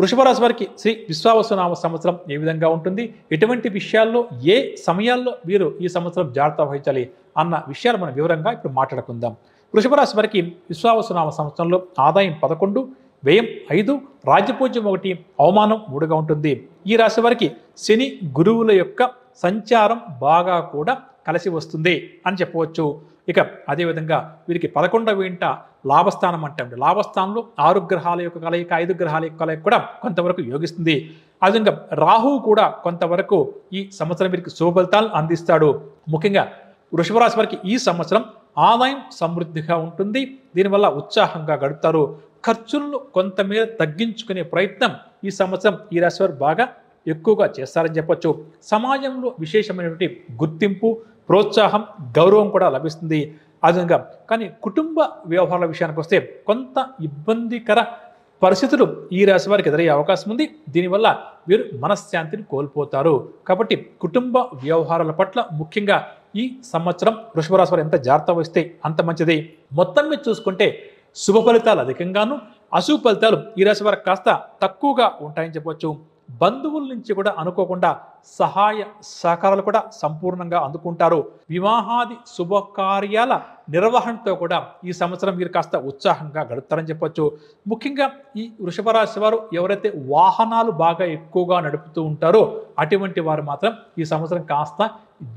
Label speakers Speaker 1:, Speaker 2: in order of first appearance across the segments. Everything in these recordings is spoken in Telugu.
Speaker 1: వృషభ రాశి వారికి శ్రీ విశ్వావసునామ సంవత్సరం ఏ విధంగా ఉంటుంది, ఎటువంటి విషయాల్లో ఏ సమయాల్లో వీరు ఈ సంవత్సరం జాగ్రత్త వహించాలి అన్న విషయాలు మనం వివరంగా ఇప్పుడు మాట్లాడుకుందాం. వృషభ రాశి వారికి విశ్వావసునామ సంవత్సరంలో ఆదాయం 11, వ్యయం 5, రాజ్యపూజ్యం 1, అవమానం 3గా ఉంటుంది. ఈ రాశి వారికి శని గురువుల యొక్క సంచారం బాగా కూడా కలిసి వస్తుంది అని చెప్పవచ్చు. ఇక అదేవిధంగా వీరికి 11వ ఇంట లాభస్థానం అంటే లాభస్థానంలో 6 గ్రహాల యొక్క కలయిక, 5 గ్రహాల యొక్క కలయిక కూడా కొంతవరకు యోగిస్తుంది. అదేవిధంగా రాహువు కూడా కొంతవరకు ఈ సంవత్సరం వీరికి శుభఫలితాలను అందిస్తాడు. ముఖ్యంగా వృషభ రాశి వారికి ఈ సంవత్సరం ఆదాయం సమృద్ధిగా ఉంటుంది. దీనివల్ల ఉత్సాహంగా గడుపుతారు. ఖర్చులను కొంతమేర తగ్గించుకునే ప్రయత్నం ఈ సంవత్సరం ఈ రాశి వారు బాగా ఎక్కువగా చేస్తారని చెప్పొచ్చు. సమాజంలో విశేషమైనటువంటి గుర్తింపు, ప్రోత్సాహం, గౌరవం కూడా లభిస్తుంది. అదేవిధంగా కానీ కుటుంబ వ్యవహారాల విషయానికి వస్తే కొంత ఇబ్బందికర పరిస్థితులు ఈ రాశి వారికి ఎదురయ్యే అవకాశం ఉంది. దీనివల్ల వీరు మనశ్శాంతిని కోల్పోతారు. కాబట్టి కుటుంబ వ్యవహారాల పట్ల ముఖ్యంగా ఈ సంవత్సరం వృషభ రాశి వారు ఎంత జాగ్రత్త వహిస్తే అంత మంచిది. మొత్తం మీద చూసుకుంటే శుభ ఫలితాలు అధికంగాను, అశుభ ఫలితాలు ఈ రాశి వారికి కాస్త తక్కువగా ఉంటాయని చెప్పవచ్చు. బంధువుల నుంచి కూడా అనుకోకుండా సహాయ సహకారాలు కూడా సంపూర్ణంగా అందుకుంటారు. వివాహాది శుభకార్యాల నిర్వహణతో కూడా ఈ సంవత్సరం మీరు కాస్త ఉత్సాహంగా గడుపుతారని చెప్పొచ్చు. ముఖ్యంగా ఈ వృషభ రాశి వారు ఎవరైతే వాహనాలు బాగా ఎక్కువగా నడుపుతూ ఉంటారో అటువంటి వారు మాత్రం ఈ సంవత్సరం కాస్త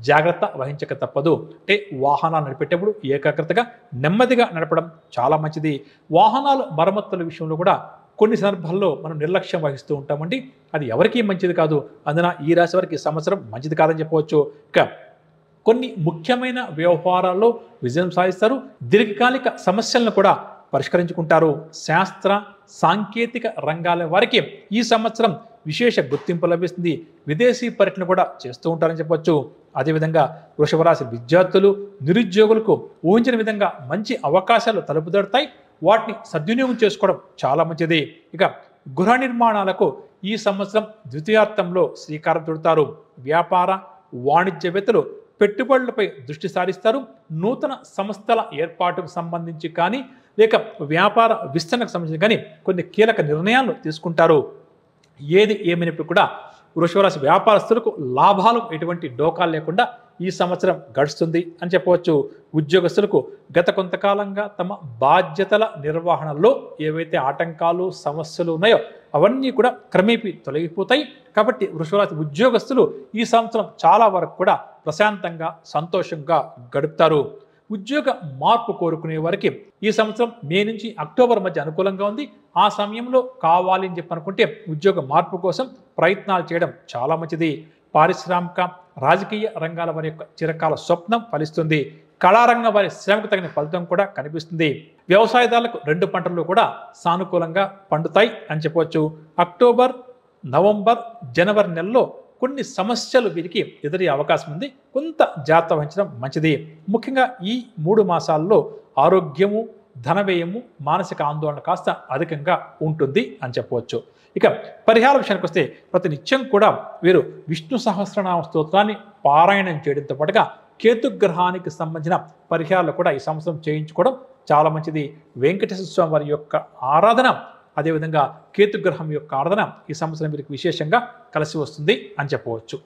Speaker 1: జాగ్రత్త వహించక తప్పదు. అంటే వాహనాలు నడిపేటప్పుడు ఏకాగ్రతగా నెమ్మదిగా నడపడం చాలా మంచిది. వాహనాలు మరమ్మతుల విషయంలో కూడా కొన్ని సందర్భాల్లో మనం నిర్లక్ష్యం వహిస్తూ ఉంటామండి. అది ఎవరికీ మంచిది కాదు. అందున ఈ రాశి వారికి ఈ సంవత్సరం మంచిది కాదని చెప్పవచ్చు. ఇక కొన్ని ముఖ్యమైన వ్యవహారాల్లో విజయం సాధిస్తారు. దీర్ఘకాలిక సమస్యలను కూడా పరిష్కరించుకుంటారు. శాస్త్ర సాంకేతిక రంగాల వారికి ఈ సంవత్సరం విశేష గుర్తింపు లభిస్తుంది. విదేశీ పర్యటన కూడా చేస్తూ ఉంటారని చెప్పొచ్చు. అదేవిధంగా వృషభ రాశి విద్యార్థులు, నిరుద్యోగులకు ఊహించిన విధంగా మంచి అవకాశాలు తలుపు తడతాయి. వాటిని సద్వినియోగం చేసుకోవడం చాలా మంచిది. ఇక గృహ నిర్మాణాలకు ఈ సంవత్సరం ద్వితీయార్థంలో శ్రీకారం చుడతారు. వ్యాపార వాణిజ్యవేత్తలు పెట్టుబడులపై దృష్టి సారిస్తారు. నూతన సంస్థల ఏర్పాటుకు సంబంధించి కానీ లేక వ్యాపార విస్తరణకు సంబంధించి కానీ కొన్ని కీలక నిర్ణయాలు తీసుకుంటారు. ఏది ఏమైనప్పుడు కూడా వృషభ రాశి వ్యాపారస్తులకు లాభాలు ఎటువంటి డోకాలు లేకుండా ఈ సంవత్సరం గడుస్తుంది అని చెప్పవచ్చు. ఉద్యోగస్తులకు గత కొంతకాలంగా తమ బాధ్యతల నిర్వహణలో ఏవైతే ఆటంకాలు సమస్యలు ఉన్నాయో అవన్నీ కూడా క్రమేపీ తొలగిపోతాయి. కాబట్టి వృషభ రాశి ఉద్యోగస్తులు ఈ సంవత్సరం చాలా వరకు కూడా ప్రశాంతంగా సంతోషంగా గడుపుతారు. ఉద్యోగ మార్పు కోరుకునే వారికి ఈ సంవత్సరం మే నుంచి అక్టోబర్ మధ్య అనుకూలంగా ఉంది. ఆ సమయంలో కావాలి అని చెప్పి అనుకుంటే ఉద్యోగ మార్పు కోసం ప్రయత్నాలు చేయడం చాలా మంచిది. పారిశ్రామిక రాజకీయ రంగాల వారి యొక్క చిరకాల స్వప్నం ఫలిస్తుంది. కళారంగం వారి శ్రమకు తగిన ఫలితం కూడా కనిపిస్తుంది. వ్యవసాయదారులకు 2 పంటలు కూడా సానుకూలంగా పండుతాయి అని చెప్పవచ్చు. అక్టోబర్, నవంబర్, జనవరి నెలలో కొన్ని సమస్యలు వీరికి ఎదురయ్యే అవకాశం ఉంది. కొంత జాగ్రత్త వహించడం మంచిది. ముఖ్యంగా ఈ 3 మాసాల్లో ఆరోగ్యము, ధన వ్యయము, మానసిక ఆందోళన కాస్త అధికంగా ఉంటుంది అని చెప్పవచ్చు. ఇక పరిహార విషయానికి వస్తే ప్రతి నిత్యం కూడా వీరు విష్ణు సహస్రనామ స్తోత్రాన్ని పారాయణం చేయడంతో పాటుగా కేతుగ్రహానికి సంబంధించిన పరిహారాలు కూడా ఈ సంవత్సరం చేయించుకోవడం చాలా మంచిది. వెంకటేశ్వర స్వామి వారి యొక్క ఆరాధన, అదేవిధంగా కేతుగ్రహం యొక్క ఆరాధన ఈ సంవత్సరం వీరికి విశేషంగా కలిసి వస్తుంది అని చెప్పవచ్చు.